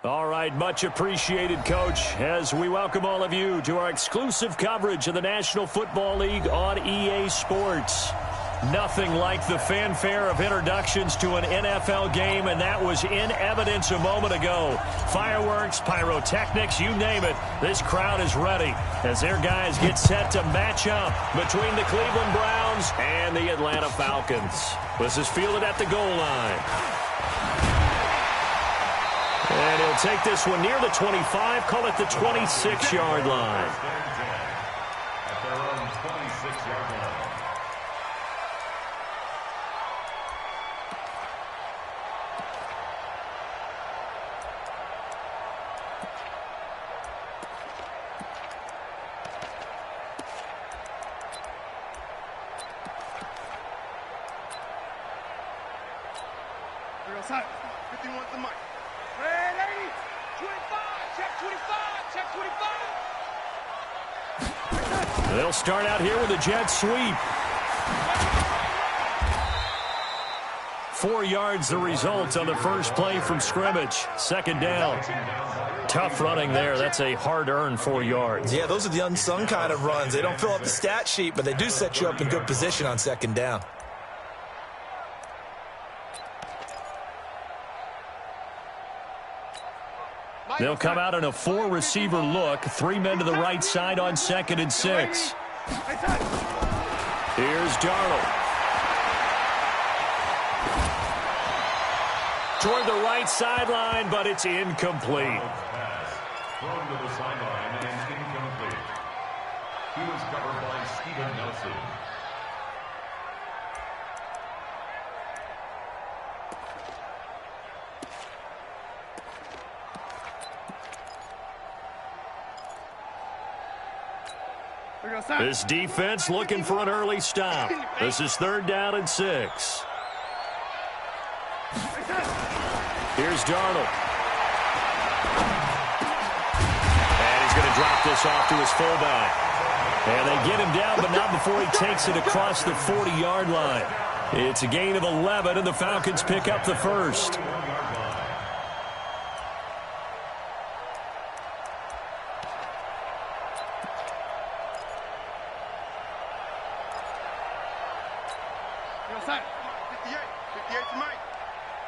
All right, much appreciated, Coach, as we welcome all of you to our exclusive coverage of the National Football League on EA Sports. Nothing like the fanfare of introductions to an NFL game, and that was in evidence a moment ago. Fireworks, pyrotechnics, you name it, this crowd is ready as their guys get set to match up between the Cleveland Browns and the Atlanta Falcons. This is fielded at the goal line. And he'll take this one near the 25, call it the 26-yard line. At their own 26-yard line. Outside. 51 to the mic. Red 80. 25. Check 25. Check 25. They'll start out here with a jet sweep. 4 yards the result on the first play from scrimmage. Second down. Tough running there. That's a hard-earned 4 yards. Yeah, those are the unsung kind of runs. They don't fill up the stat sheet, but they do set you up in good position on second down. They'll come out in a 4-receiver look. 3 men to the right side on 2nd and 6. Here's Darnold. Toward the right sideline, but it's incomplete. Thrown to the sideline and incomplete. He was covered by Steven Nelson. This defense looking for an early stop. This is 3rd down and 6. Here's Darnold. And he's going to drop this off to his fullback. And they get him down, but not before he takes it across the 40-yard line. It's a gain of 11, and the Falcons pick up the first.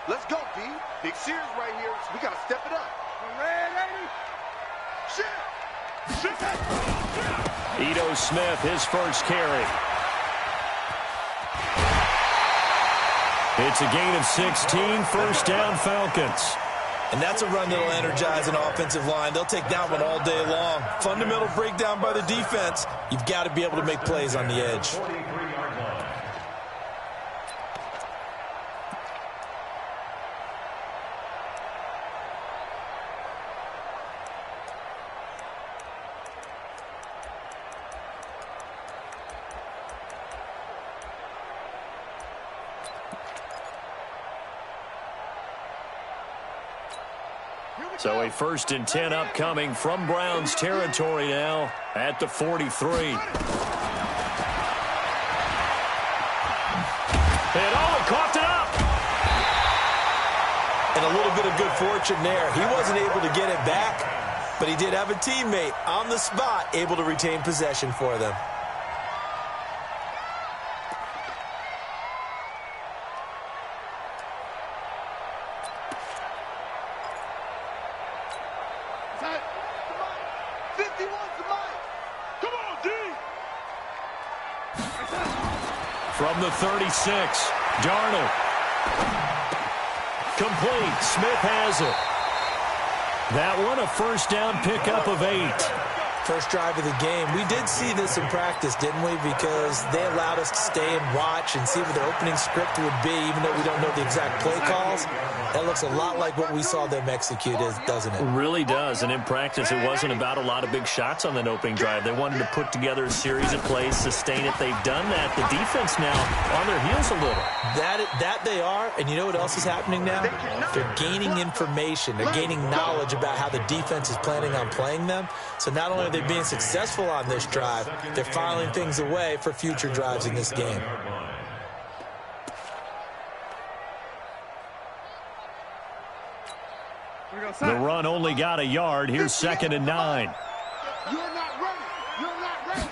Let's go, B. Big Sears right here, so we got to step it up. Red 80. Ito Smith, his first carry. It's a gain of 16, first down Falcons. And that's a run that'll energize an offensive line. They'll take that one all day long. Fundamental breakdown by the defense. You've got to be able to make plays on the edge. So a 1st and 10 upcoming from Browns territory now at the 43. And coughed it up. And a little bit of good fortune there. He wasn't able to get it back, but he did have a teammate on the spot able to retain possession for them. From the 36, Darnold. Complete. Smith has it. That one a first down pickup of 8. First drive of the game. We did see this in practice, didn't we? Because they allowed us to stay and watch and see what their opening script would be, even though we don't know the exact play calls. That looks a lot like what we saw them execute, doesn't it? It really does. And in practice, it wasn't about a lot of big shots on that opening drive. They wanted to put together a series of plays, sustain it. They've done that. The defense now on their heels a little. That they are. And you know what else is happening now? They're gaining information. They're gaining knowledge about how the defense is planning on playing them. So not only are they being successful on this drive, they're filing things away for future drives in this game. The run only got a yard. Here's 2nd and 9. You're not ready. You're not ready.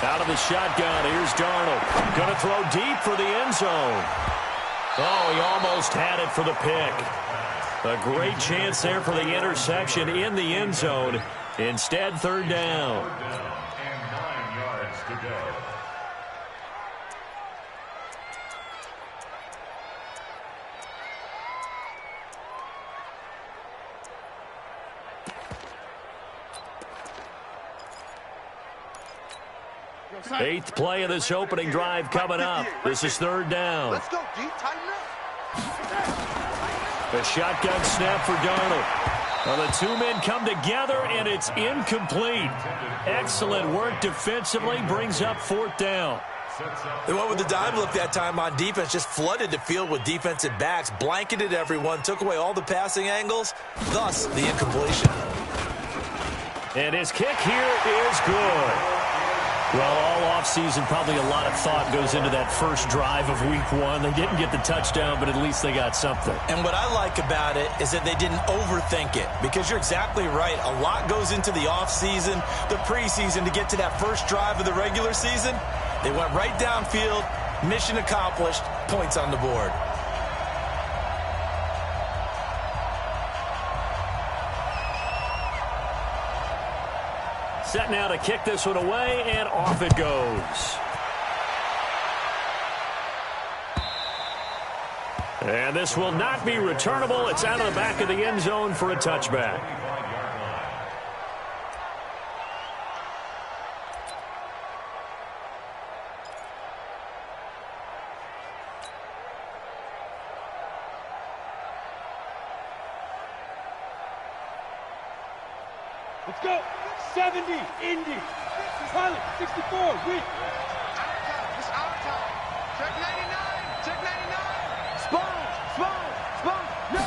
Out of the shotgun, here's Darnold. Going to throw deep for the end zone. Oh, he almost had it for the pick. A great chance there for the interception in the end zone. Instead, 3rd down. 3rd down and 9 yards to go. Eighth play of this opening drive coming up. This is 3rd down. Let's go, D. Tighten up. A shotgun snap for Darnold. Well, the two men come together, and it's incomplete. Excellent work defensively. Brings up 4th down. They went with the dime look that time on defense, just flooded the field with defensive backs, blanketed everyone, took away all the passing angles, thus the incompletion. And his kick here is good. Well, all offseason, probably a lot of thought goes into that first drive of week 1. They didn't get the touchdown, but at least they got something. And what I like about it is that they didn't overthink it, because you're exactly right. A lot goes into the offseason, the preseason to get to that first drive of the regular season. They went right downfield, mission accomplished, points on the board. Set now to kick this one away, and off it goes. And this will not be returnable. It's out of the back of the end zone for a touchback. Let's go. 70, Indy. Pilot, 64, win. It's our time. Check 99, check 99. Spawn. No.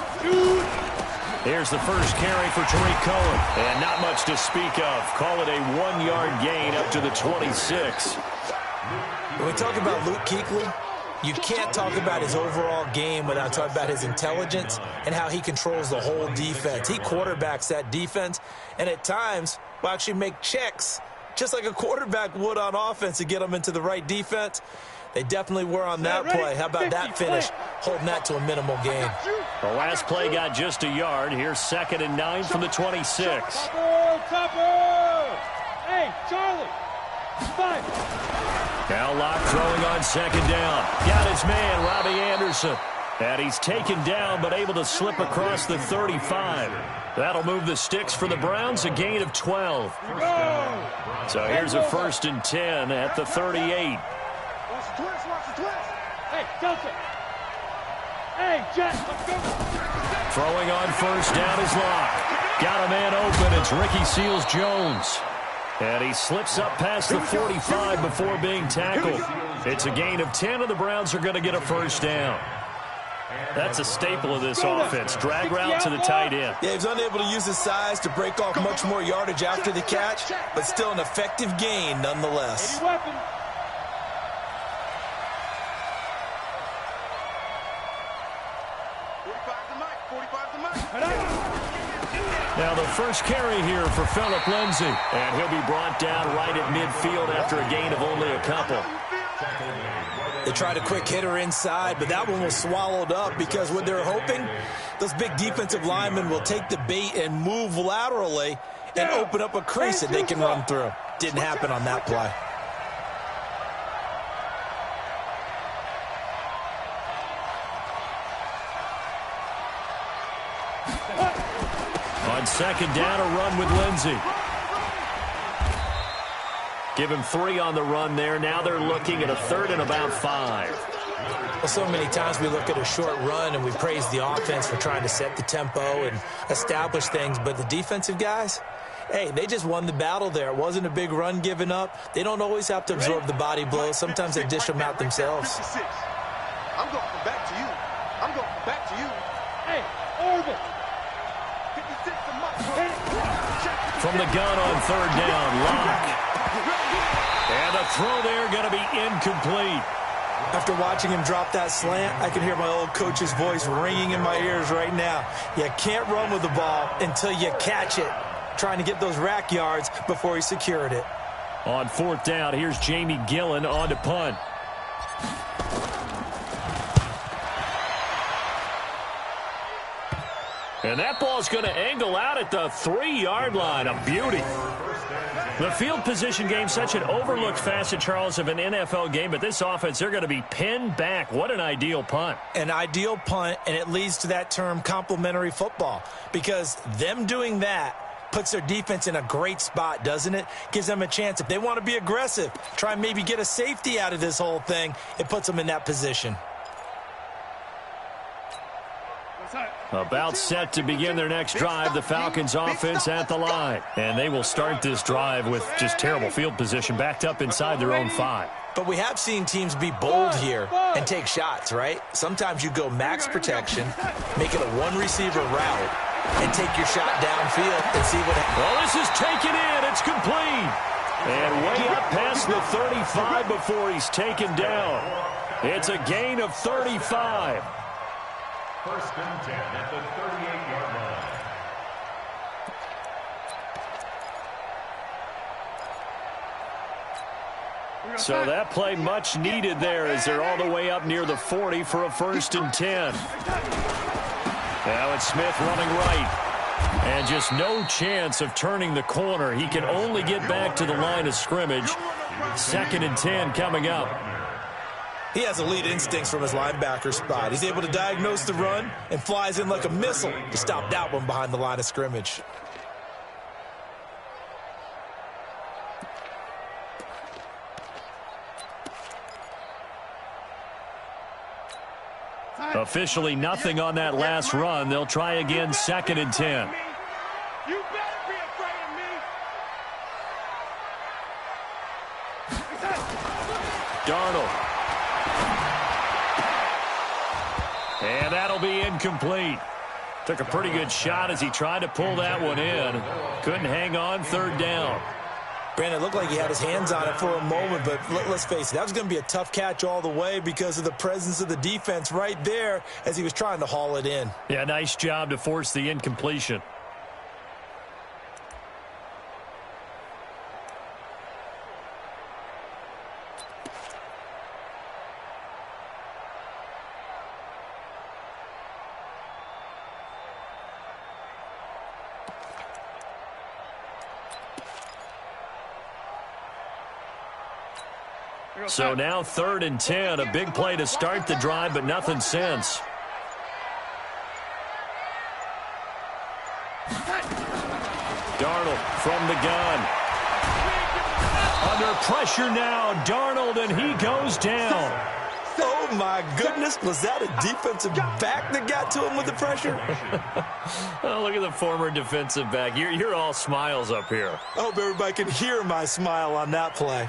Here's the first carry for Tariq Cohen. And not much to speak of. Call it a 1-yard gain up to the 26. When we talk about Luke Kuechly, you can't talk about his overall game without talking about his intelligence and how he controls the whole defense. He quarterbacks that defense, and at times will actually make checks, just like a quarterback would on offense, to get them into the right defense. They definitely were on that play. How about that finish, holding that to a minimal gain? The last play got just a yard. Here's 2nd and 9 from the 26. Topper! Hey, Charlie! 5. Now Locke throwing on 2nd down. Got his man, Robbie Anderson. And he's taken down, but able to slip across the 35. That'll move the sticks for the Browns, a gain of 12. So here's a 1st and 10 at the 38. Watch the twist. Hey, Delta. Hey, Jet, let's go. Throwing on 1st down is Locke. Got a man open. It's Ricky Seals-Jones. And he slips up past the 45 before being tackled. It's a gain of 10, and the Browns are going to get a 1st down. That's a staple of this offense. Drag route to the tight end. Yeah, he was unable to use his size to break off much more yardage after the catch, but still an effective gain nonetheless. Now the first carry here for Phillip Lindsay. And he'll be brought down right at midfield after a gain of only a couple. They tried a quick hitter inside, but that one was swallowed up because what they're hoping, those big defensive linemen will take the bait and move laterally and open up a crease that they can run through. Didn't happen on that play. On 2nd down, a run with Lindsay. Give him 3 on the run there. Now they're looking at a 3rd and about 5. Well, so many times we look at a short run and we praise the offense for trying to set the tempo and establish things, but the defensive guys, hey, they just won the battle there. It wasn't a big run given up. They don't always have to absorb the body blows. Sometimes they dish them out themselves. I'm going from back to you. I'm going from back to you. Hey, Orbit. From the gun on 3rd down, Locke. And the throw there going to be incomplete. After watching him drop that slant, I can hear my old coach's voice ringing in my ears right now. You can't run with the ball until you catch it. Trying to get those rack yards before he secured it. On 4th down, here's Jamie Gillen on to punt. And that ball's going to angle out at the 3-yard line. A beauty. The field position game, such an overlooked facet, Charles, of an NFL game. But this offense, they're going to be pinned back. What an ideal punt. An ideal punt, and it leads to that term complementary football. Because them doing that puts their defense in a great spot, doesn't it? Gives them a chance. If they want to be aggressive, try and maybe get a safety out of this whole thing, it puts them in that position. About set to begin their next drive, the Falcons offense at the line. And they will start this drive with just terrible field position, backed up inside their own 5. But we have seen teams be bold here and take shots, right? Sometimes you go max protection, make it a one-receiver route, and take your shot downfield and see what happens. Well, this is taken in. It's complete. And way up past the 35 before he's taken down. It's a gain of 35. 1st and 10 at the 38-yard line. So that play much needed there as they're all the way up near the 40 for a 1st and 10. Now it's Smith running right. And just no chance of turning the corner. He can only get back to the line of scrimmage. 2nd and 10 coming up. He has elite instincts from his linebacker spot. He's able to diagnose the run and flies in like a missile to stop that one behind the line of scrimmage. Officially nothing on that last run. They'll try again, 2nd and 10. You better be afraid of me. Darnold. And that'll be incomplete. Took a pretty good shot as he tried to pull that one in. Couldn't hang on, 3rd down. Brandon, it looked like he had his hands on it for a moment, but let's face it, that was going to be a tough catch all the way because of the presence of the defense right there as he was trying to haul it in. Yeah, nice job to force the incompletion. So now 3rd and 10, a big play to start the drive, but nothing since. Darnold from the gun. Under pressure now, Darnold, and he goes down. Oh, my goodness. Was that a defensive back that got to him with the pressure? Oh, look at the former defensive back. You're all smiles up here. I hope everybody can hear my smile on that play.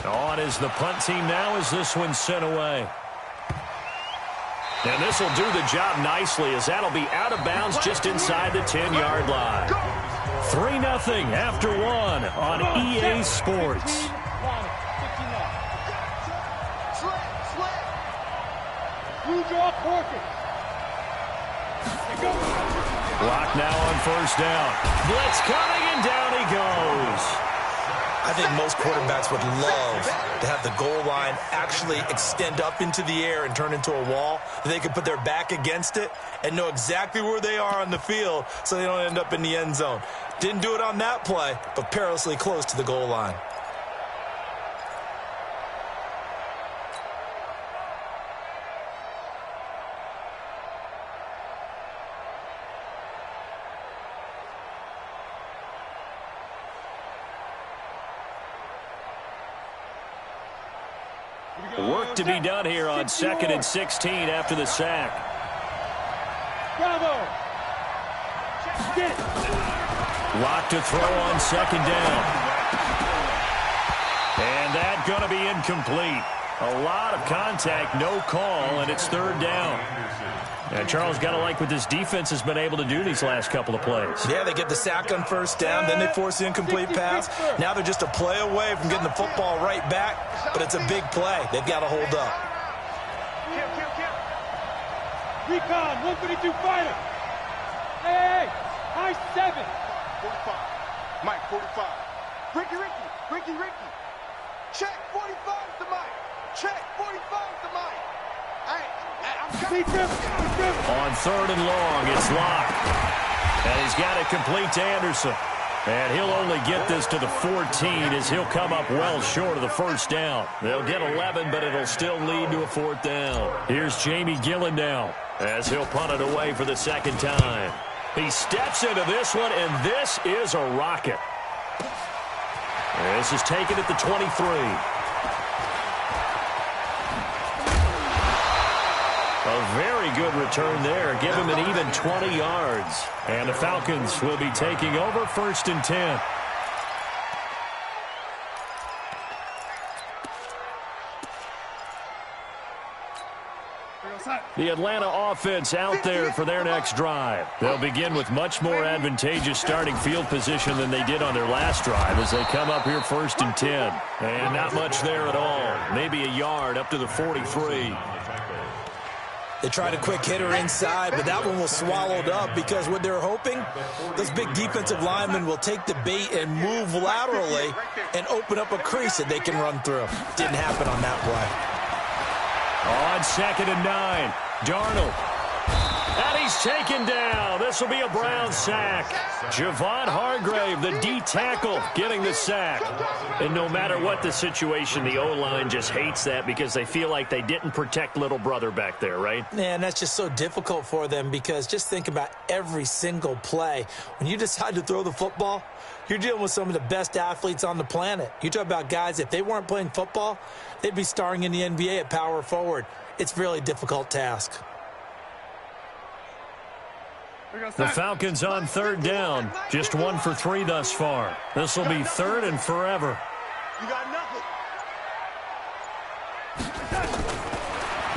On is the punt team now as this one's sent away. And this will do the job nicely as that'll be out of bounds just inside the 10-yard line. 3-0 after 1 on EA Sports. Block now on 1st down. Blitz coming, and down he goes. I think most quarterbacks would love to have the goal line actually extend up into the air and turn into a wall. They can put their back against it and know exactly where they are on the field so they don't end up in the end zone. Didn't do it on that play, but perilously close to the goal line. Work to be done here on 2nd and 16 after the sack. Bravo. Lock to throw on 2nd down. And that's going to be incomplete. A lot of contact, no call, and it's third down. And Charles, got to like what this defense has been able to do these last couple of plays. Yeah, they get the sack on first down, then they force the incomplete pass. Now they're just a play away from getting the football right back, but it's a big play. They've got to hold up. Recon, 152 fighter. Hey, high 7. 45. Mike, 45. Ricky. Check, 45's the Mike. Check, 45's the Mike. I'm coming. On third and long, it's Locke. And he's got it complete to Anderson. And he'll only get this to the 14 as he'll come up well short of the first down. They'll get 11, but it'll still lead to a fourth down. Here's Jamie Gillen now as he'll punt it away for the second time. He steps into this one, and this is a rocket. This is taken at the 23. A very good return there. Give him an even 20 yards. And the Falcons will be taking over 1st and 10. The Atlanta offense out there for their next drive. They'll begin with much more advantageous starting field position than they did on their last drive as they come up here 1st and 10. And not much there at all. Maybe a yard up to the 43. They tried a quick hitter inside, but that one was swallowed up because what they're hoping, those big defensive linemen will take the bait and move laterally and open up a crease that they can run through. Didn't happen on that play. On 2nd and 9, Darnold. And he's taken down. This will be a Brown sack. Javon Hargrave, the D tackle, getting the sack. And no matter what the situation, the O-line just hates that because they feel like they didn't protect little brother back there, right? Man, that's just so difficult for them because just think about every single play. When you decide to throw the football, you're dealing with some of the best athletes on the planet. You talk about guys, if they weren't playing football, they'd be starring in the NBA at power forward. It's a really difficult task. The Falcons on 3rd down. Just 1 for 3 thus far. This will be 3rd and forever. You got nothing.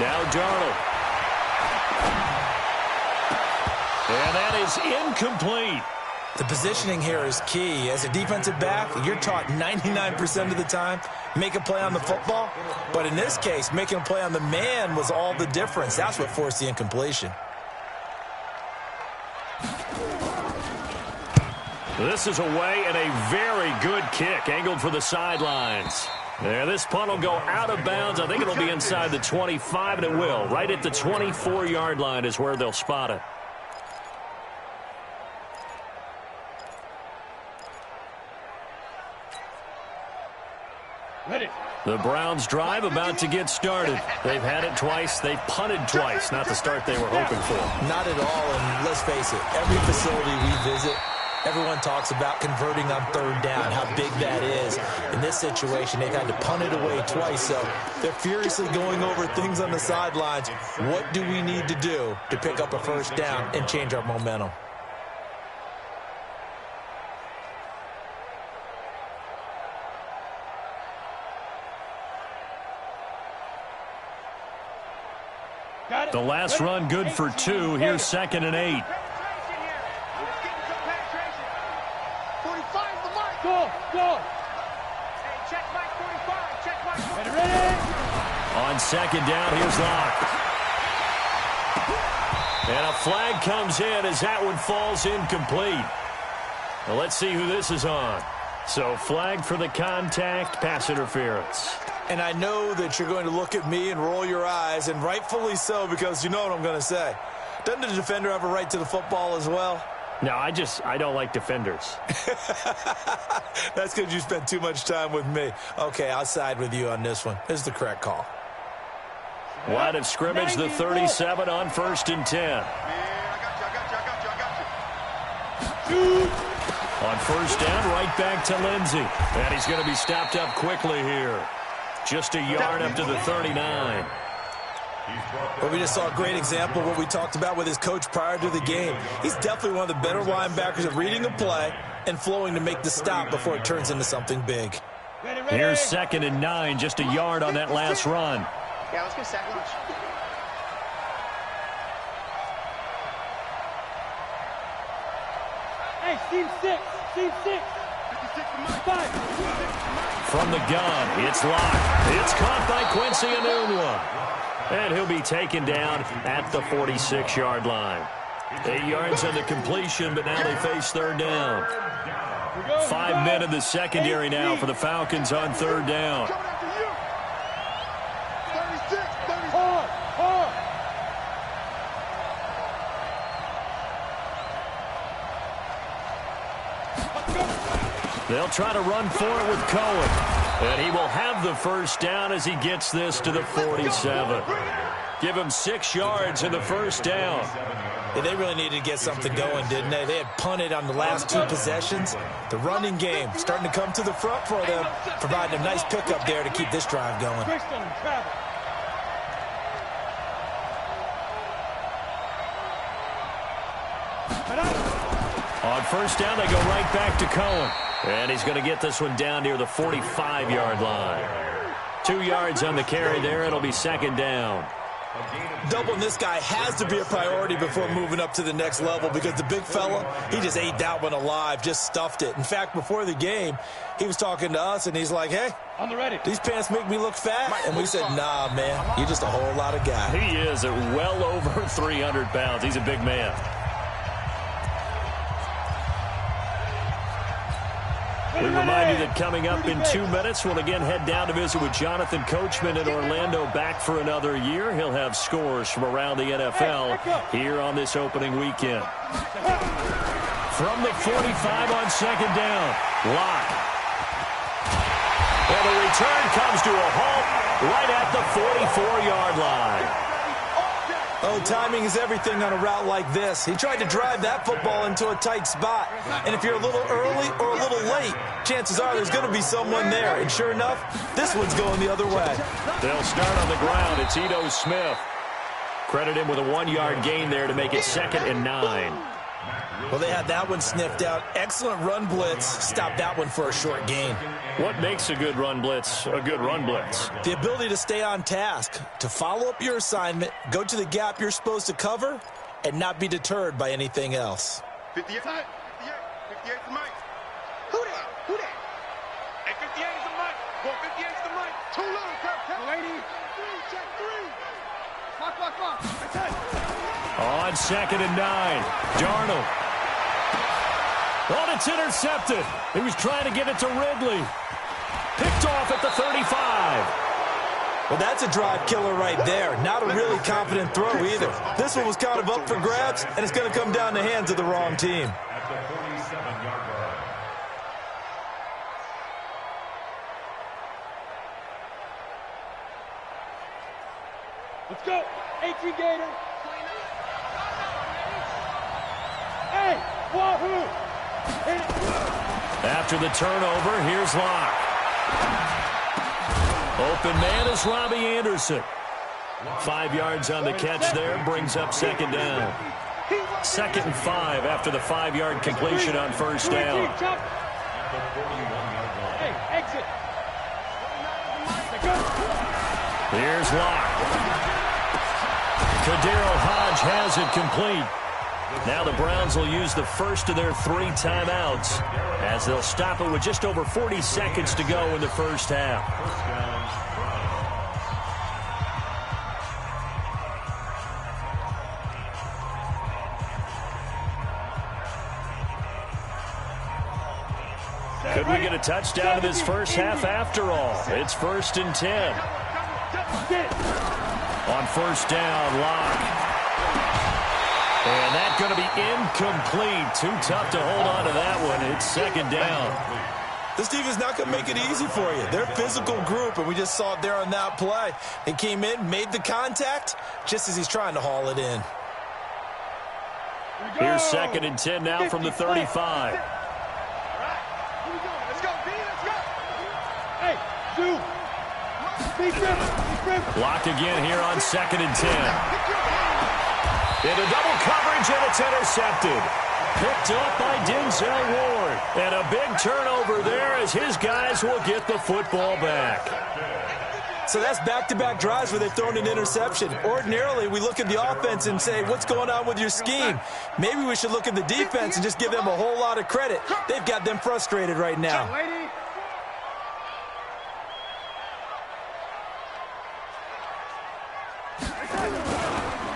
Now Darnold. And that is incomplete. The positioning here is key. As a defensive back, you're taught 99% of the time, make a play on the football. But in this case, making a play on the man was all the difference. That's what forced the incompletion. This is away and a very good kick, angled for the sidelines. Yeah, this punt will go out of bounds. I think it'll be inside the 25, and it will. Right at the 24-yard line is where they'll spot it. The Browns drive about to get started. They've had it twice. They've punted twice. Not the start they were hoping for. Not at all, and let's face it, every facility we visit, everyone talks about converting on 3rd down, how big that is. In this situation, they've had to punt it away twice, so they're furiously going over things on the sidelines. What do we need to do to pick up a 1st down and change our momentum? The last run good for 2. Here's 2nd and 8. Go. Hey, check Mike 45. Check Mike 45. Ready? On 2nd down, here's Locke. And a flag comes in as that one falls incomplete. Well, let's see who this is on. So flag for the contact, pass interference. And I know that you're going to look at me and roll your eyes, and rightfully so, because you know what I'm going to say. Doesn't the defender have a right to the football as well? No, I don't like defenders. That's because you spent too much time with me. Okay, I'll side with you on this one. This is the correct call. Line of scrimmage, the 37 on 1st and 10. Yeah, I got you. On 1st down, right back to Lindsey. And he's going to be stopped up quickly here. Just a yard up to the 39. Well, we just saw a great example of what we talked about with his coach prior to the game. He's definitely one of the better linebackers at reading a play and flowing to make the stop before it turns into something big. Here's 2nd and 9, just a yard on that last run. Yeah, let's go sack lunch. Hey, team 6. Team 6. 5. From the gun, it's locked. It's caught by Quincy Enunwa. And he'll be taken down at the 46-yard line. 8 yards on the completion, but now they face 3rd down. 5 men in the secondary now for the Falcons on 3rd down. They'll try to run for it with Cohen. And he will have the 1st down as he gets this to the 47. Give him 6 yards in the 1st down. Yeah, they really needed to get something going, didn't they? They had punted on the last 2 possessions. The running game starting to come to the front for them, providing a nice pickup there to keep this drive going. On 1st down, they go right back to Cohen. And he's going to get this one down near the 45-yard line. 2 yards on the carry there. It'll be 2nd down. Doubling this guy has to be a priority before moving up to the next level because the big fella, he just ate that one alive, just stuffed it. In fact, before the game, he was talking to us, and he's like, hey, on the ready. These pants make me look fat. And we said, nah, man, you're just a whole lot of guy. He is at well over 300 pounds. He's a big man. We remind you that coming up in 2 minutes, we'll again head down to visit with Jonathan Coachman in Orlando, back for another year. He'll have scores from around the NFL here on this opening weekend. From the 45 on 2nd down, Locke. And the return comes to a halt right at the 44-yard line. Oh, timing is everything on a route like this. He tried to drive that football into a tight spot. And if you're a little early or a little late, chances are there's going to be someone there. And sure enough, this one's going the other way. They'll start on the ground. It's Ito Smith. Credit him with a 1-yard gain there to make it 2nd and 9. Well, they had that one sniffed out. Excellent run blitz. Stopped that one for a short gain. What makes a good run blitz a good run blitz? The ability to stay on task, to follow up your assignment, go to the gap you're supposed to cover, and not be deterred by anything else. 58 is the mic. Who that? Who that? Hey, 58 is the mic. Well, 58 is the mic. Too low, Cap. Lady. 3, check 3. Clock. On 2nd and 9, Darnold. Oh, it's intercepted. He was trying to get it to Ridley. Picked off at the 35. Well, that's a drive killer right there. Not a really confident throw either. This one was kind of up for grabs, and it's going to come down the hands of the wrong team. At the 47-yard line. Let's go. 18 Gator. Hey, wahoo. After the turnover, here's Locke. Open man is Robbie Anderson. 5 yards on the catch there, brings up 2nd down. 2nd and 5 after the 5-yard completion on 1st down. Hey, exit. Here's Locke. Kadero Hodge has it complete. Now the Browns will use the first of their 3 timeouts as they'll stop it with just over 40 seconds to go in the first half. Could we get a touchdown in this first half after all? It's 1st and 10. On 1st down, Locke. And that's going to be incomplete. Too tough to hold on to that one. It's 2nd down. This team is not going to make it easy for you. They're a physical group, and we just saw it there on that play. They came in, made the contact, just as he's trying to haul it in. Here's 2nd and 10 now from the 35. Let's go, B. Let's go. Hey, Zoo. Blocked again here on 2nd and 10. Into double coverage, and it's intercepted. Picked up by Denzel Ward. And a big turnover there as his guys will get the football back. So that's back-to-back drives where they've thrown an interception. Ordinarily, we look at the offense and say, what's going on with your scheme? Maybe we should look at the defense and just give them a whole lot of credit. They've got them frustrated right now.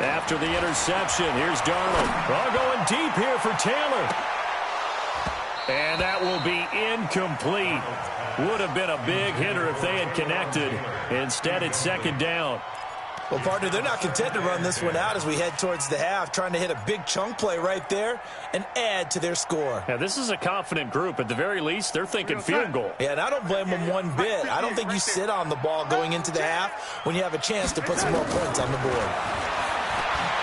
After the interception, here's Darnold. Oh, going deep here for Taylor. And that will be incomplete. Would have been a big hitter if they had connected. Instead, it's second down. Well, partner, they're not content to run this one out as we head towards the half, trying to hit a big chunk play right there and add to their score. Yeah, this is a confident group. At the very least, they're thinking field goal. Yeah, and I don't blame them one bit. I don't think you sit on the ball going into the half when you have a chance to put some more points on the board.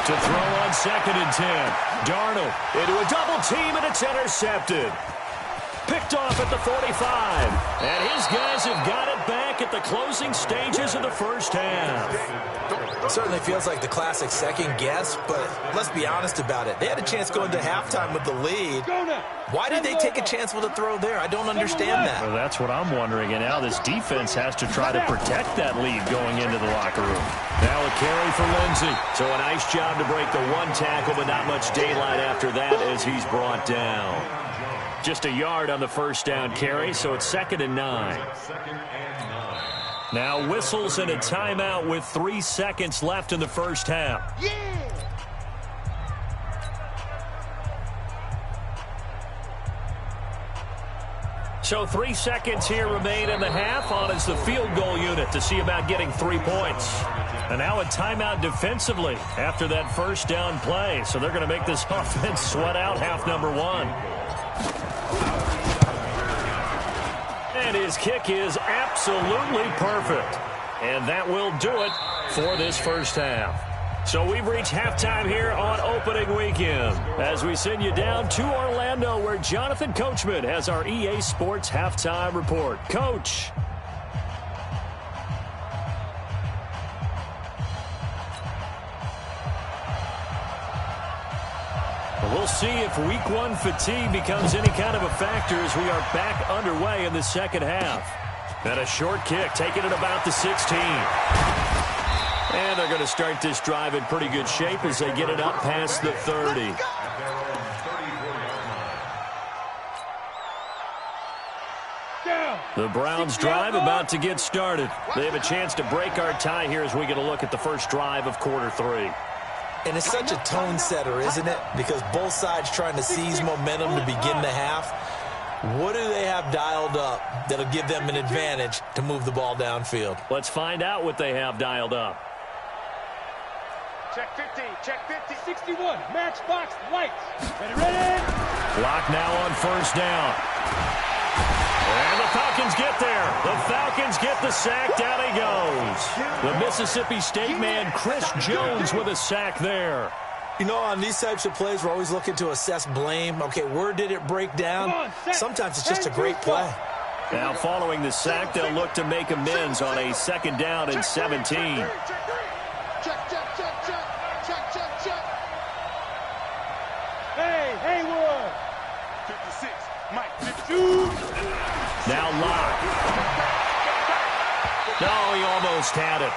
To throw on 2nd and 10. Darnold into a double team, and it's intercepted. Picked off at the 45. And his guys have got it back at the closing stages of the first half. Certainly feels like the classic second guess, but let's be honest about it. They had a chance going to halftime with the lead. Why did they take a chance with a throw there? I don't understand that. Well, that's what I'm wondering, and now this defense has to try to protect that lead going into the locker room. Now a carry for Lindsey. So a nice job to break the one tackle, but not much daylight after that as he's brought down. Just a yard on the first down carry, so it's 2nd and 9. Now whistles and a timeout with 3 seconds left in the first half. So 3 seconds here remain in the half on as the field goal unit to see about getting 3 points. And now a timeout defensively after that first down play. So they're going to make this offense sweat out half number 1. And his kick is absolutely perfect. And that will do it for this first half. So we've reached halftime here on opening weekend as we send you down to Orlando where Jonathan Coachman has our EA Sports halftime report. Coach. We'll see if week 1 fatigue becomes any kind of a factor as we are back underway in the second half. And a short kick taken at about the 16. And they're going to start this drive in pretty good shape as they get it up past the 30. The Browns drive about to get started. They have a chance to break our tie here as we get a look at the first drive of quarter 3. And it's such a tone setter, isn't it? Because both sides trying to seize momentum to begin the half. What do they have dialed up that'll give them an advantage to move the ball downfield? Let's find out what they have dialed up. Check 50, check 50, 61, matchbox, lights. Ready? Clock now on first down. And the Falcons get there. The Falcons get the sack. Down he goes. The Mississippi State man, Chris Jones, with a sack there. You know, on these types of plays, we're always looking to assess blame. Okay, where did it break down? Sometimes it's just a great play. Now, following the sack, they'll look to make amends on a 2nd down and 17. Hey, Haywood. 56, Mike, 52. Now Locke. No, he almost had it.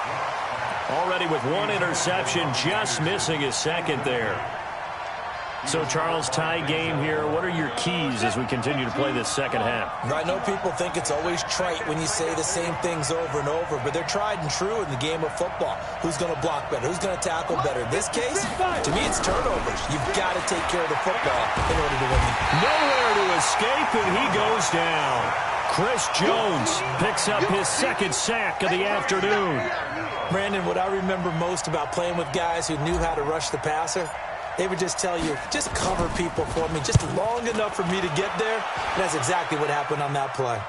Already with 1 interception, just missing his 2nd there. So, Charles, tie game here. What are your keys as we continue to play this second half? I know people think it's always trite when you say the same things over and over, but they're tried and true in the game of football. Who's going to block better? Who's going to tackle better? In this case, to me, it's turnovers. You've got to take care of the football in order to win. Nowhere to escape, and he goes down. Chris Jones picks up his 2nd sack of the afternoon. Brandon, what I remember most about playing with guys who knew how to rush the passer, they would just tell you, just cover people for me, just long enough for me to get there. And that's exactly what happened on that play.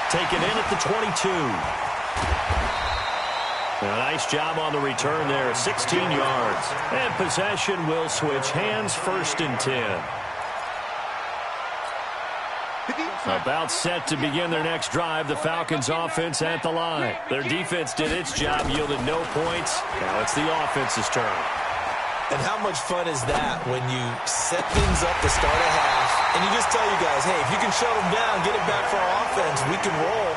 Taken in at the 22. A nice job on the return there, 16 yards. And possession will switch hands, 1st and 10. About set to begin their next drive, the Falcons offense at the line. Their defense did its job, yielded no points. Now it's the offense's turn. And how much fun is that when you set things up to start a half, and you just tell you guys, hey, if you can shut them down, get it back for our offense, we can roll.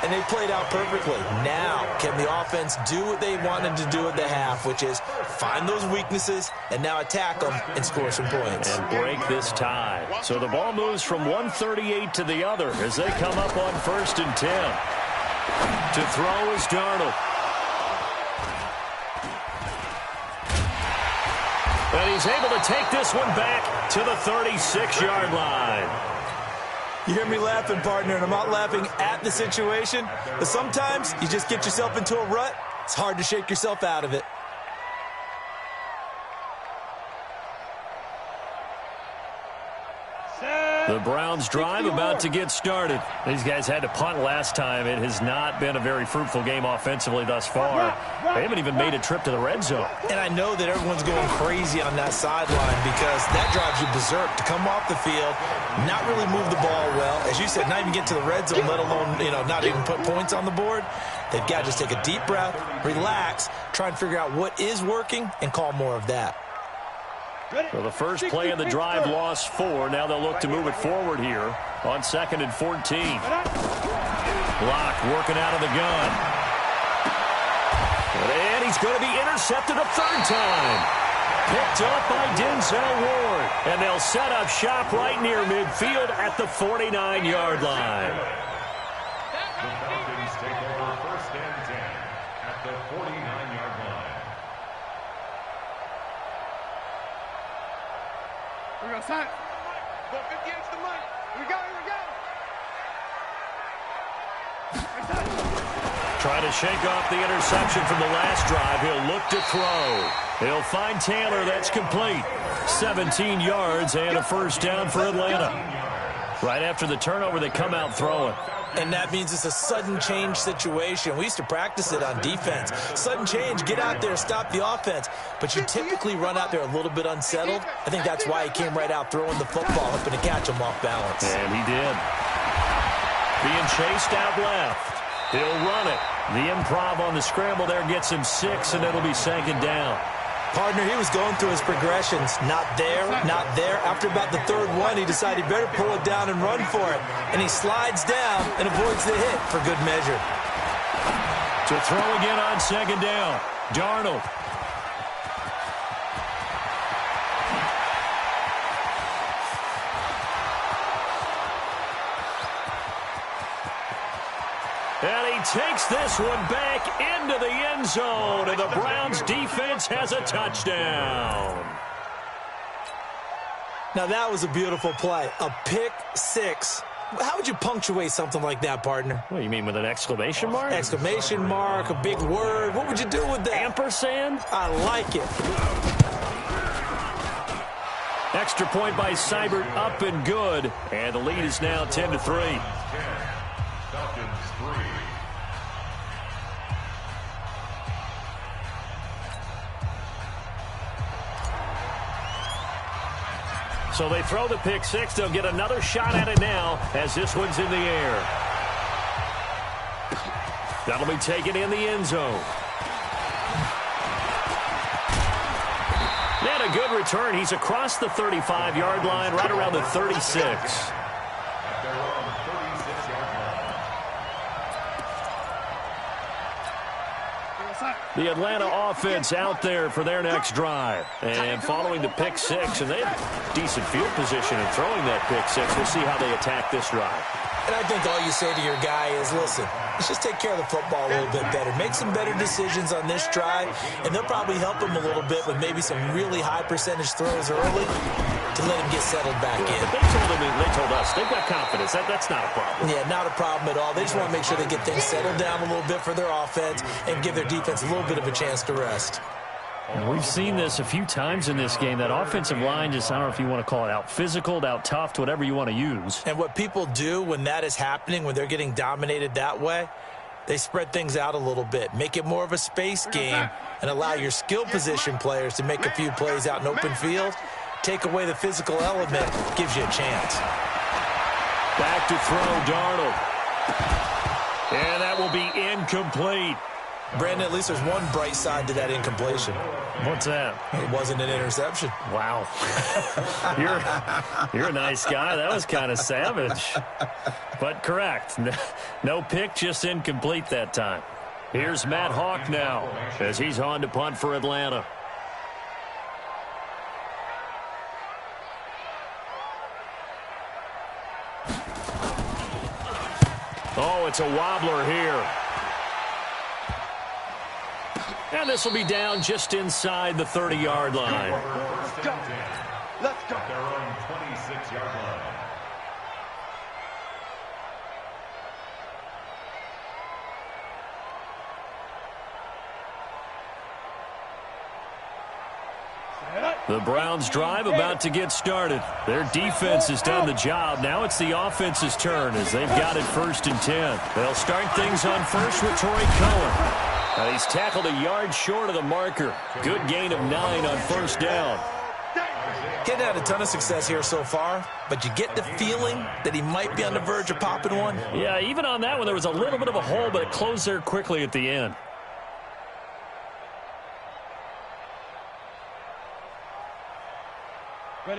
And they played out perfectly. Now, can the offense do what they wanted to do at the half, which is find those weaknesses and now attack them and score some points. And break this tie. So the ball moves from 138 to the other as they come up on 1st and 10. To throw is Darnold. And he's able to take this one back to the 36-yard line. You hear me laughing, partner, and I'm not laughing at the situation, but sometimes you just get yourself into a rut. It's hard to shake yourself out of it. The Browns drive about to get started. These guys had to punt last time. It has not been a very fruitful game offensively thus far. They haven't even made a trip to the red zone. And I know that everyone's going crazy on that sideline because that drives you berserk to come off the field, not really move the ball well. As you said, not even get to the red zone, let alone, not even put points on the board. They've got to just take a deep breath, relax, try and figure out what is working, and call more of that. So the first play of the drive lost 4. Now they'll look to move it forward here on 2nd and 14. Block working out of the gun. And he's going to be intercepted a 3rd time. Picked up by Denzel Ward. And they'll set up shop right near midfield at the 49-yard line. The Falcons take over 1st and 10 at the 49-yard line. We got sight. Go 58 to the mic. Here we go, Trying to shake off the interception from the last drive. He'll look to throw. He'll find Taylor. That's complete. 17 yards and a 1st down for Atlanta. Right after the turnover, they come out throwing. And that means it's a sudden change situation. We used to practice it on defense. Sudden change, get out there, stop the offense. But you typically run out there a little bit unsettled. I think that's why he came right out throwing the football, hoping to catch him off balance. And he did. Being chased out left. He'll run it. The improv on the scramble there gets him 6, and it'll be 2nd down. Partner, he was going through his progressions. Not there, not there. After about the 3rd one, he decided he better pull it down and run for it. And he slides down and avoids the hit for good measure. To throw again on 2nd down. Darnold. And he takes this one back into the end zone, and the Browns defense has a touchdown. Now that was a beautiful play. A pick 6. How would you punctuate something like that, partner? What, you mean with an exclamation mark? Exclamation mark, a big word. What would you do with that? Ampersand? I like it. Extra point by Seibert, up and good. And the lead is now 10-3. Falcons 3. So they throw the pick 6. They'll get another shot at it now as this one's in the air. That'll be taken in the end zone. And a good return. He's across the 35-yard line, right around the 36. The Atlanta offense out there for their next drive. And following the pick 6, and they have decent field position in throwing that pick 6. We'll see how they attack this drive. And I think all you say to your guy is, listen, let's just take care of the football a little bit better. Make some better decisions on this drive, and they'll probably help him a little bit with maybe some really high percentage throws early to let him get settled back in. But they told us they've got confidence. That's not a problem. Yeah, not a problem at all. They just want to make sure they get things settled down a little bit for their offense and give their defense a little bit of a chance to rest. And we've seen this a few times in this game. That offensive line just, I don't know if you want to call it out physical, out tough, whatever you want to use. And what people do when that is happening, when they're getting dominated that way, they spread things out a little bit, make it more of a space game, and allow your skill position players to make a few plays out in open field. Take away the physical element, gives you a chance. Back to throw, Darnold. And that will be incomplete. Brandon, at least there's one bright side to that incompletion. What's that? It wasn't an interception. Wow. You're a nice guy. That was kind of savage. But correct. No pick, just incomplete that time. Here's Matt Hawk now as he's on to punt for Atlanta. Oh, it's a wobbler here. And this will be down just inside the 30-yard line. Let's go. Let's go. Their own 26-yard line. The Browns drive about to get started. Their defense has done the job. Now it's the offense's turn as they've got it 1st and 10. They'll start things on first with Torrey Cohen. He's tackled a yard short of the marker. Good gain of 9 on 1st down. Kid had a ton of success here so far, but you get the feeling that he might be on the verge of popping one. Yeah, even on that one, there was a little bit of a hole, but it closed there quickly at the end.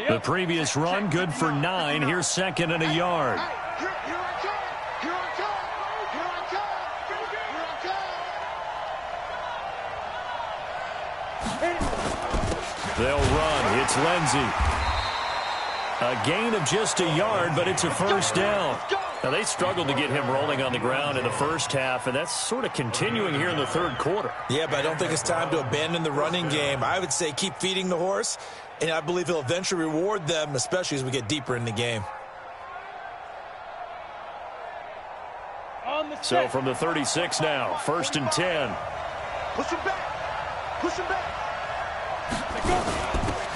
The previous run, good for 9. Here's 2nd and a yard. They'll run. It's Lindsey. A gain of just a yard, but it's a 1st down. Now, they struggled to get him rolling on the ground in the first half, and that's sort of continuing here in the 3rd quarter. Yeah, but I don't think it's time to abandon the running game. I would say keep feeding the horse, and I believe he'll eventually reward them, especially as we get deeper in the game. So from the 36 now, 1st and 10. Push him back. Push him back.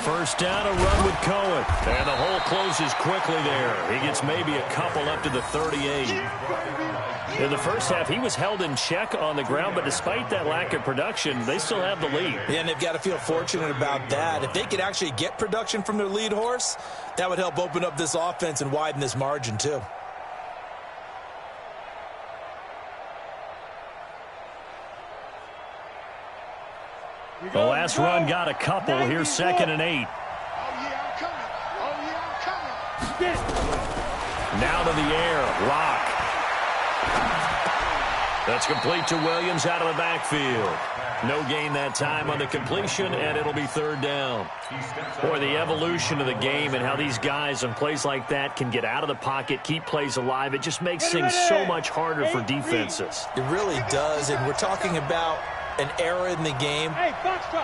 1st down, a run with Cohen. And the hole closes quickly there. He gets maybe a couple up to the 38. In the first half, he was held in check on the ground, but despite that lack of production, they still have the lead. Yeah, and they've got to feel fortunate about that. If they could actually get production from their lead horse, that would help open up this offense and widen this margin too. The last run got a couple. Here's 2nd and 8. Oh, yeah, I'm coming. Oh, yeah, I'm coming. Now to the air. Lock. That's complete to Williams out of the backfield. No gain that time on the completion, and it'll be 3rd down. Boy, the evolution of the game and how these guys on plays like that can get out of the pocket, keep plays alive, it just makes things so much harder for defenses. It really does, and we're talking about an era in the game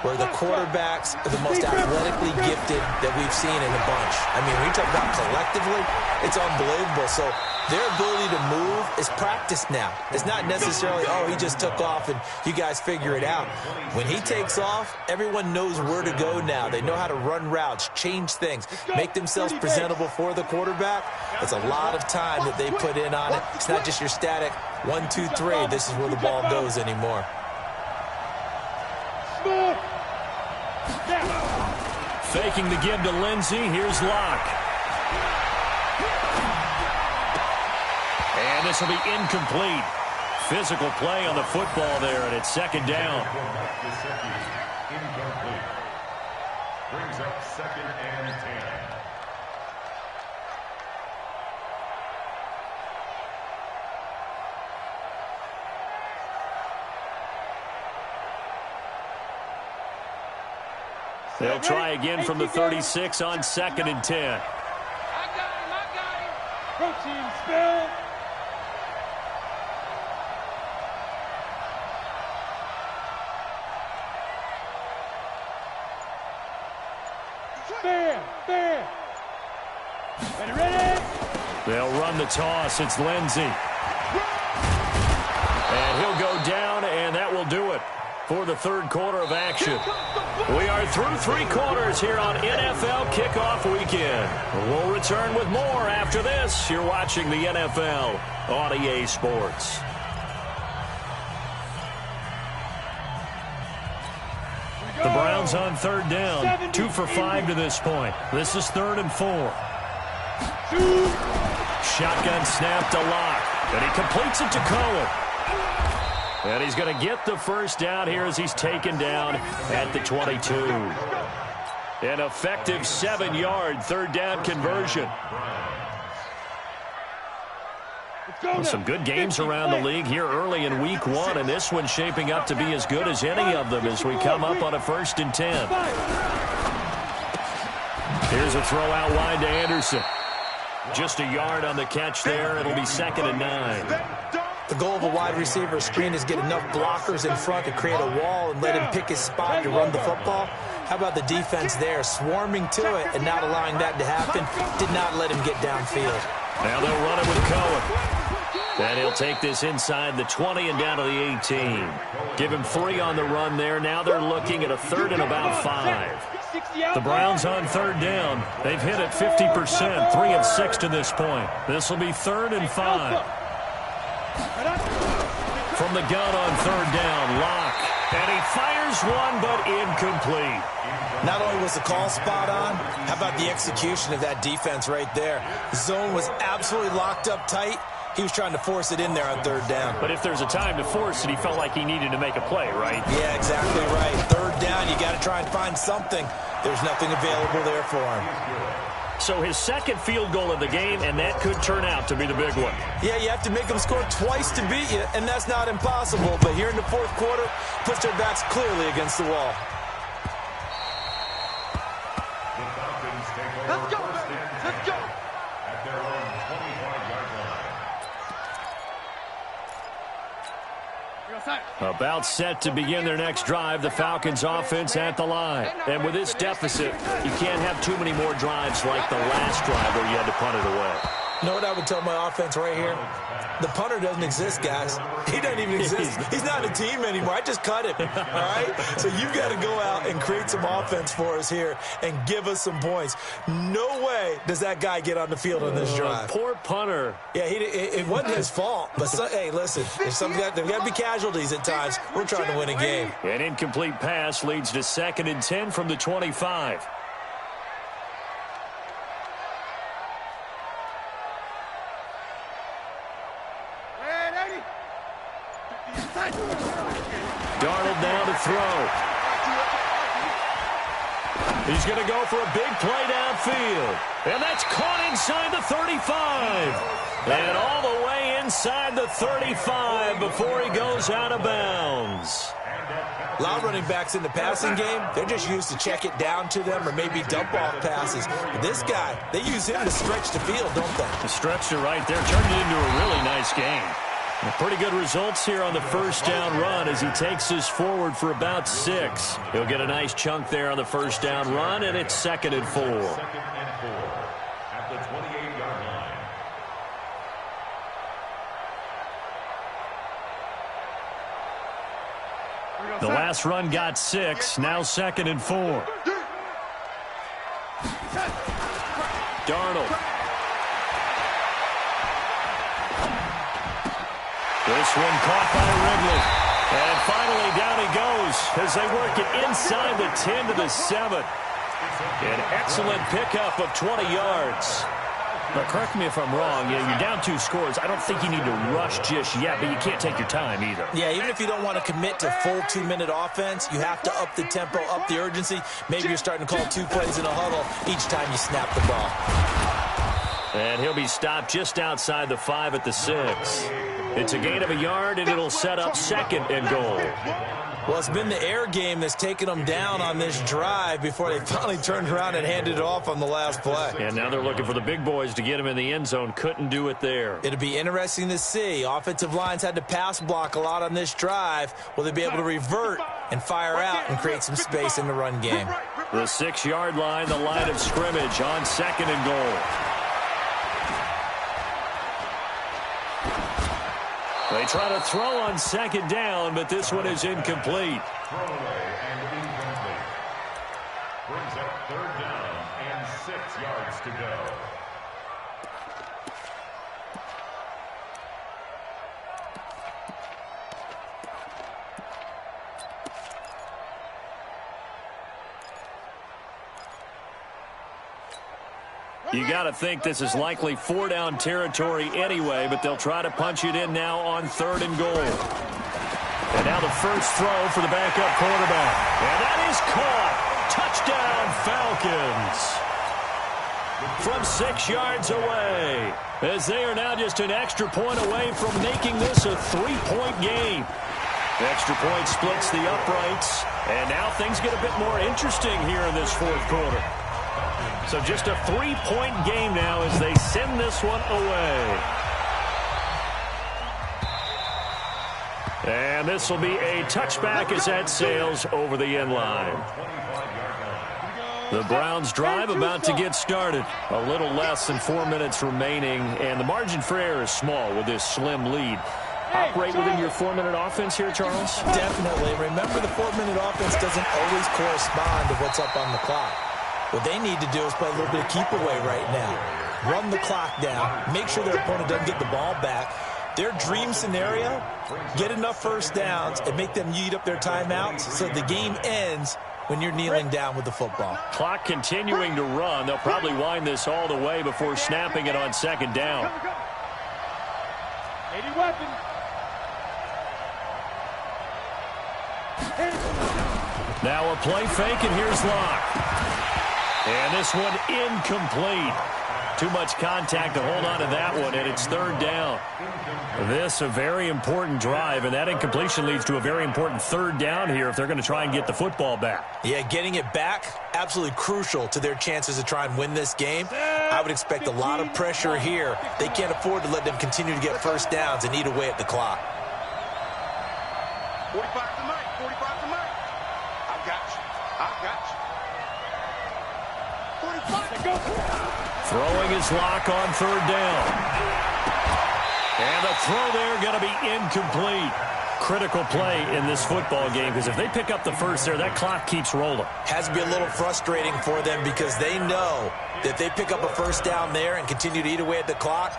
where the quarterbacks are the most athletically gifted that we've seen in a bunch. I mean, when you talk about collectively, it's unbelievable. So their ability to move is practiced now. It's not necessarily, oh, he just took off and you guys figure it out. When he takes off, everyone knows where to go now. They know how to run routes, change things, make themselves presentable for the quarterback. It's a lot of time that they put in on it. It's not just your static 1, 2, 3. This is where the ball goes anymore. Faking the give to Lindsey. Here's Locke. And this will be incomplete. Physical play on the football there, and it's 2nd down. Incomplete. Brings up 2nd and 10. They'll try again from the 36 on 2nd and 10. I got him. Protein spill. Fair. Ready? They'll run the toss. It's Lindsey. And he'll go down, and that will do it for the 3rd quarter of action. We are through 3 quarters here on NFL Kickoff Weekend. We'll return with more after this. You're watching the NFL on EA Sports. The Browns on 3rd down. 2 for 5 to this point. This is 3rd and 4. Shotgun snap to Locke. And he completes it to Cohen. And he's going to get the first down here as he's taken down at the 22. An effective 7-yard third down conversion. Well, some good games around the league here early in week 1, and this one's shaping up to be as good as any of them as we come up on a 1st and 10. Here's a throw out wide to Anderson. Just a yard on the catch there. It'll be 2nd and 9. The goal of a wide receiver screen is get enough blockers in front to create a wall and let him pick his spot to run the football. How about the defense there, swarming to it and not allowing that to happen? Did not let him get downfield. Now they'll run it with Cohen. And he'll take this inside the 20 and down to the 18. Give him 3 on the run there. Now they're looking at a 3rd and about 5. The Browns on 3rd down. They've hit it 50%, 3 of 6 to this point. This will be 3rd and 5. From the gun on 3rd down, Locke. And he fires one, but incomplete. Not only was the call spot on, how about the execution of that defense right there? The zone was absolutely locked up tight. He was trying to force it in there on 3rd down. But if there's a time to force it, he felt like he needed to make a play, right? Yeah, exactly right. 3rd down, you got to try and find something. There's nothing available there for him. So his 2nd field goal of the game, and that could turn out to be the big one. Yeah, you have to make them score twice to beat you, and that's not impossible. But here in the 4th quarter, puts their backs clearly against the wall. Let's go, baby. Let's go. At their own 25-yard line. About set to begin their next drive, the Falcons offense at the line. And with this deficit, you can't have too many more drives like the last drive where you had to punt it away. You know what I would tell my offense right here? The punter doesn't exist, guys. He doesn't even exist. He's not a team anymore. I just cut him, all right? So you've got to go out and create some offense for us here and give us some points. No way does that guy get on the field on this drive. Poor punter. Yeah, it wasn't his fault. But, hey, listen, there's got to be casualties at times. We're trying to win a game. An incomplete pass leads to 2nd and 10 from the 25. Darnold now to throw. He's going to go for a big play downfield. And that's caught inside the 35. And all the way inside the 35 before he goes out of bounds. A lot of running backs in the passing game, they're just used to check it down to them or maybe dump off passes. But this guy, they use him to stretch the field, don't they? The stretcher right there turned it into a really nice game. Pretty good results here on the 1st down run as he takes this forward for about 6. He'll get a nice chunk there on the 1st down run, and it's 2nd and 4. 2nd and 4 at the 28-yard line. The last run got 6, now 2nd and 4. Darnold. This one caught by Ridley. And finally down he goes as they work it inside the 10 to the 7. An excellent pickup of 20 yards. But correct me if I'm wrong, you're down 2 scores. I don't think you need to rush just yet, but you can't take your time either. Yeah, even if you don't want to commit to full 2-minute offense, you have to up the tempo, up the urgency. Maybe you're starting to call 2 plays in a huddle each time you snap the ball. And he'll be stopped just outside the 5 at the 6. It's a gain of a yard, and it'll set up 2nd and goal. Well, it's been the air game that's taken them down on this drive before they finally turned around and handed it off on the last play. And now they're looking for the big boys to get him in the end zone. Couldn't do it there. It'll be interesting to see. Offensive lines had to pass block a lot on this drive. Will they be able to revert and fire out and create some space in the run game? The 6-yard line, the line of scrimmage on 2nd and goal. They try to throw on 2nd down, but this one is incomplete. Throwaway and incomplete. Brings up 3rd down and 6 yards to go. You got to think this is likely 4-down territory anyway, but they'll try to punch it in now on 3rd and goal. now the first throw for the backup quarterback. And that is caught. Touchdown, Falcons. From 6 yards away, as they are now just an extra point away from making this a 3-point game. Extra point splits the uprights, and now things get a bit more interesting here in this fourth quarter. So just a 3-point game now as they send this one away. And this will be a touchback as that sails over the end line. The Browns drive about to get started. A little less than 4 minutes remaining, and the margin for error is small with this slim lead. Operate within your 4-minute offense here, Charles? Definitely. Remember, the 4-minute offense doesn't always correspond to what's up on the clock. What they need to do is play a little bit of keep away right now. Run the clock down. Make sure their opponent doesn't get the ball back. Their dream scenario, get enough first downs and make them eat up their timeouts so the game ends when you're kneeling down with the football. Clock continuing to run. They'll probably wind this all the way before snapping it on second down. 80 weapons. Now a play fake, and here's Locke. And this one incomplete. Too much contact to hold on to that one, and it's third down. This a very important drive, and that incompletion leads to a very important third down here if they're going to try and get the football back. Yeah, getting it back, absolutely crucial to their chances to try and win this game. I would expect a lot of pressure here. They can't afford to let them continue to get first downs and eat away at the clock. 45 to Mike. 45 to Mike. I got you. I got you. 45. Go. Throwing his Lock on third down. And the throw there going to be incomplete. Critical play in this football game, because if they pick up the first there, that clock keeps rolling. Has to be a little frustrating for them because they know that they pick up a first down there and continue to eat away at the clock,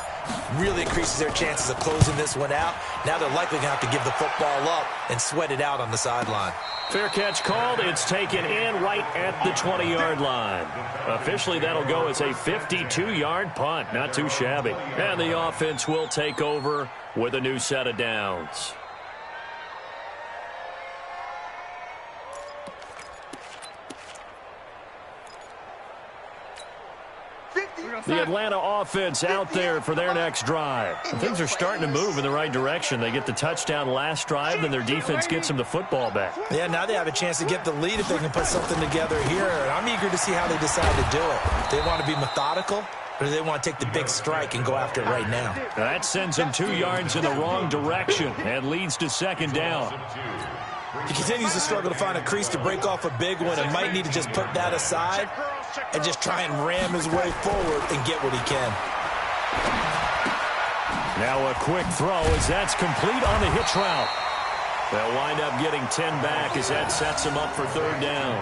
really increases their chances of closing this one out. Now they're likely going to have to give the football up and sweat it out on the sideline. Fair catch called. It's taken in right at the 20-yard line. Officially, that'll go as a 52-yard punt. Not too shabby. And the offense will take over with a new set of downs. The Atlanta offense out there for their next drive. And things are starting to move in the right direction. They get the touchdown last drive, then their defense gets them the football back. Yeah, now they have a chance to get the lead if they can put something together here. And I'm eager to see how they decide to do it. They want to be methodical, or do they want to take the big strike and go after it right now? That sends them 2 yards in the wrong direction and leads to second down. He continues to struggle to find a crease to break off a big one and might need to just put that aside and just try and ram his way forward and get what he can. Now a quick throw as that's complete on the hitch route. They'll wind up getting 10 back as that sets them up for third down.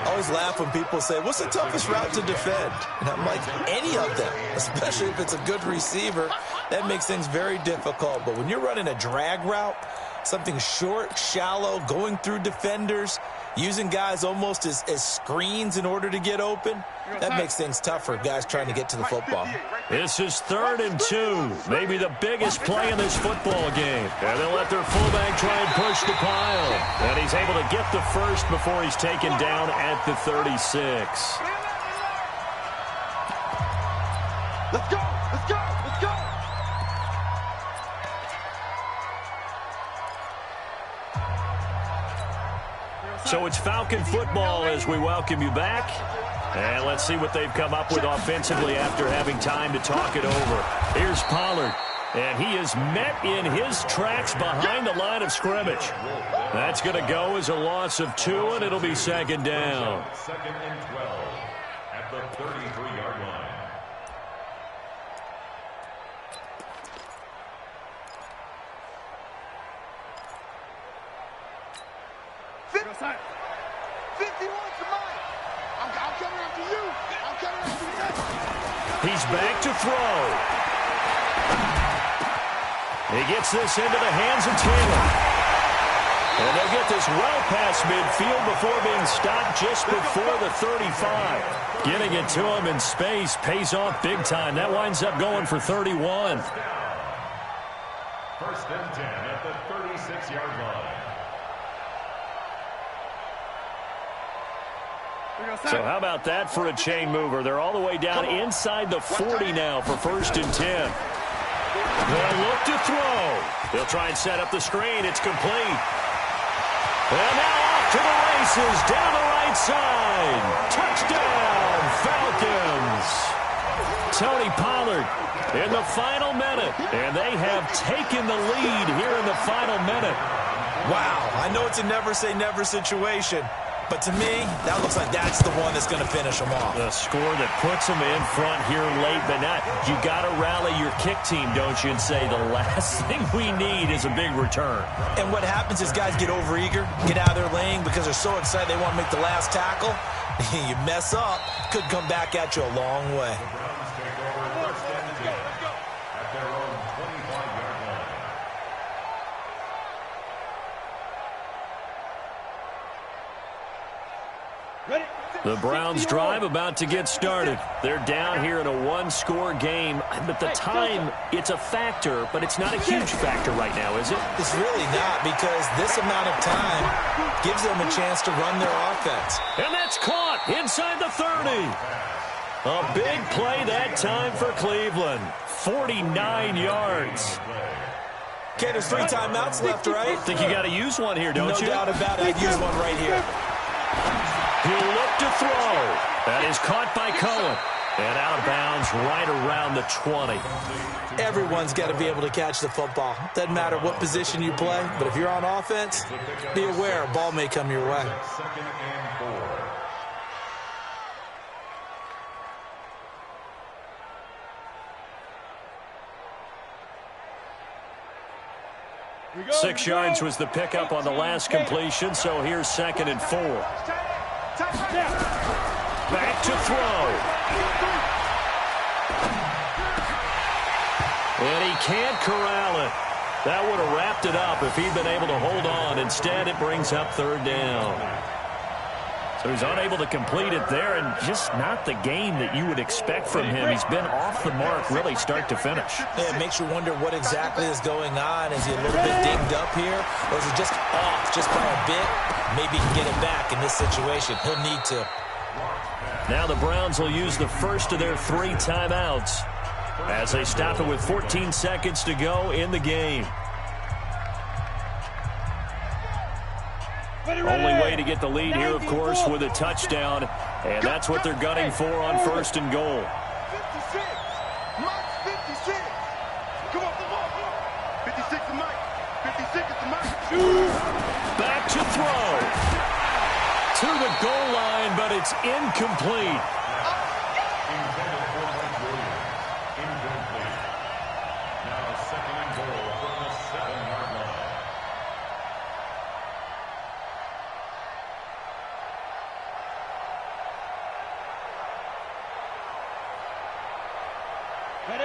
I always laugh when people say, what's the toughest route to defend? And I'm like, any of them, especially if it's a good receiver. That makes things very difficult. But when you're running a drag route, something short, shallow, going through defenders, using guys almost as screens in order to get open, that makes things tough for guys trying to get to the football. This is 3rd and 2, maybe the biggest play in this football game. And they'll let their fullback try and push the pile. And he's able to get the first before he's taken down at the 36. Let's go. Let's go. Let's go. So it's Falcon football as we welcome you back. And let's see what they've come up with offensively after having time to talk it over. Here's Pollard. And he is met in his tracks behind the line of scrimmage. That's going to go as a loss of 2, and it'll be second down. 2nd and 12 at the 33-yard line. He's back to throw. He gets this into the hands of Taylor. And they'll get this well past midfield before being stopped just before the 35. Getting it to him in space pays off big time. That winds up going for 31. 1st and 10 at the 36-yard line. So how about that for a chain mover? They're all the way down inside the 40 now for 1st and 10. They'll look to throw. They'll try and set up the screen. It's complete. And now off to the races down the right side. Touchdown, Falcons. Tony Pollard in the final minute. And they have taken the lead here in the final minute. Wow, I know it's a never-say-never situation, but to me, that looks like that's the one that's going to finish them off. The score that puts them in front here late, but not. You got to rally your kick team, don't you, and say the last thing we need is a big return. And what happens is guys get overeager, get out of their lane because they're so excited they want to make the last tackle. You mess up, could come back at you a long way. The Browns drive about to get started. They're down here in a one-score game. But the time, it's a factor, but it's not a huge factor right now, is it? It's really not, because this amount of time gives them a chance to run their offense. And that's caught inside the 30. A big play that time for Cleveland. 49 yards. Okay, there's 3 timeouts left, right? Think you got to use one here, don't you? No doubt about it. I'd use one right here. He'll look to throw. That is caught by Cohen. And out of bounds right around the 20. Everyone's got to be able to catch the football. Doesn't matter what position you play, but if you're on offense, be aware a ball may come your way. Six yards was the pickup on the last completion, so here's 2nd and 4. Back to throw. And he can't corral it. That would have wrapped it up if he'd been able to hold on. Instead, it brings up 3rd down. So he's unable to complete it there, and just not the game that you would expect from him. He's been off the mark really start to finish. Yeah, it makes you wonder what exactly is going on. Is he a little bit dinged up here, or is he just off just by a bit? Maybe he can get it back in this situation. He'll need to. Now the Browns will use the first of their 3 timeouts as they stop it with 14 seconds to go in the game. Only way to get the lead here, of course, with a touchdown, and that's what they're gunning for on 1st and goal. 56. Mike, 56. Come on, come on. 56 to Mike. 56 to Mike. Back to throw. To the goal line, but it's incomplete. Intended for Mike Williams. Incomplete. Now 2nd and goal from the 7-yard line.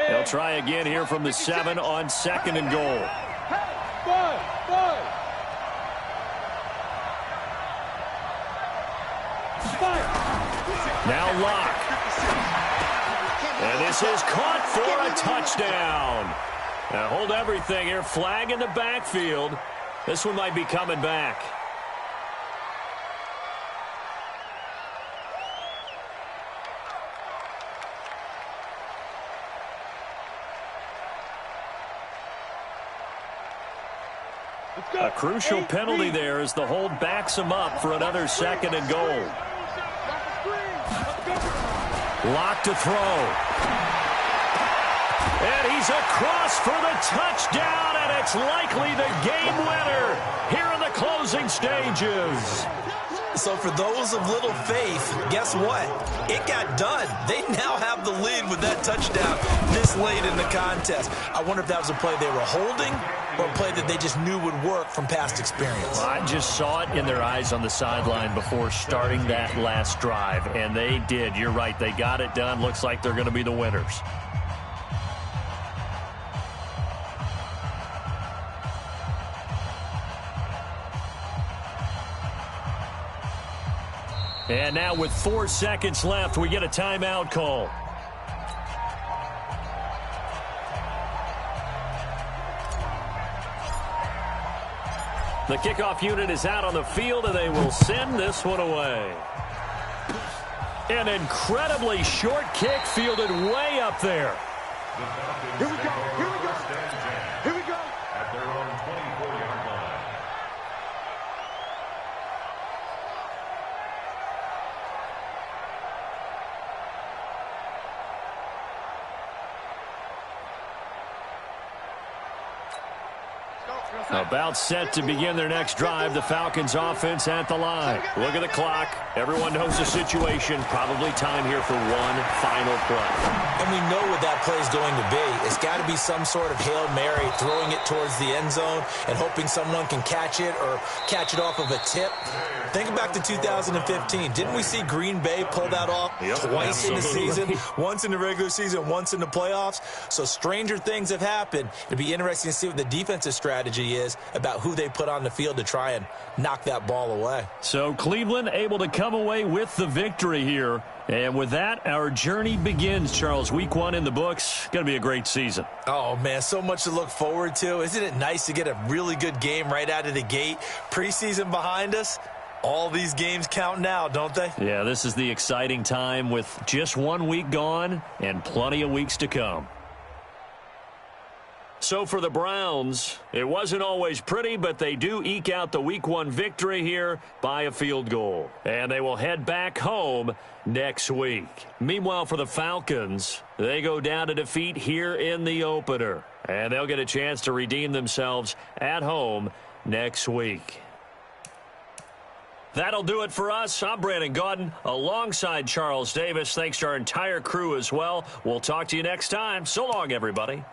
They'll try again here from the 7 on 2nd and goal. Now Locke. And this is caught for a touchdown. Now hold everything here. Flag in the backfield. This one might be coming back. A crucial penalty there as the hold backs him up for another 2nd and goal. Lock to throw. And he's across for the touchdown, and it's likely the game winner here in the closing stages. So for those of little faith, guess what? It got done. They now have the lead with that touchdown this late in the contest. I wonder if that was a play they were holding or a play that they just knew would work from past experience. Well, I just saw it in their eyes on the sideline before starting that last drive, and they did. You're right. They got it done. Looks like they're going to be the winners. And now with 4 seconds left, we get a timeout call. The kickoff unit is out on the field, and they will send this one away. An incredibly short kick fielded way up there. Here we go. Here we go. Here we go. At their own 24-yard line. About set to begin their next drive. The Falcons offense at the line. Look at the clock. Everyone knows the situation. Probably time here for one final play. And we know what that play is going to be. It's got to be some sort of Hail Mary, throwing it towards the end zone and hoping someone can catch it or catch it off of a tip. Think back to 2015. Didn't we see Green Bay pull that off twice in the season? Once in the regular season, once in the playoffs. So stranger things have happened. It'll be interesting to see what the defensive strategy is about who they put on the field to try and knock that ball away. So Cleveland able to come away with the victory here. And with that, our journey begins, Charles. Week 1 in the books. Going to be a great season. Oh, man, so much to look forward to. Isn't it nice to get a really good game right out of the gate? Preseason behind us. All these games count now, don't they? Yeah, this is the exciting time with just 1 week gone and plenty of weeks to come. So for the Browns, it wasn't always pretty, but they do eke out the Week 1 victory here by a field goal. And they will head back home next week. Meanwhile, for the Falcons, they go down to defeat here in the opener. And they'll get a chance to redeem themselves at home next week. That'll do it for us. I'm Brandon Gaudin alongside Charles Davis. Thanks to our entire crew as well. We'll talk to you next time. So long, everybody.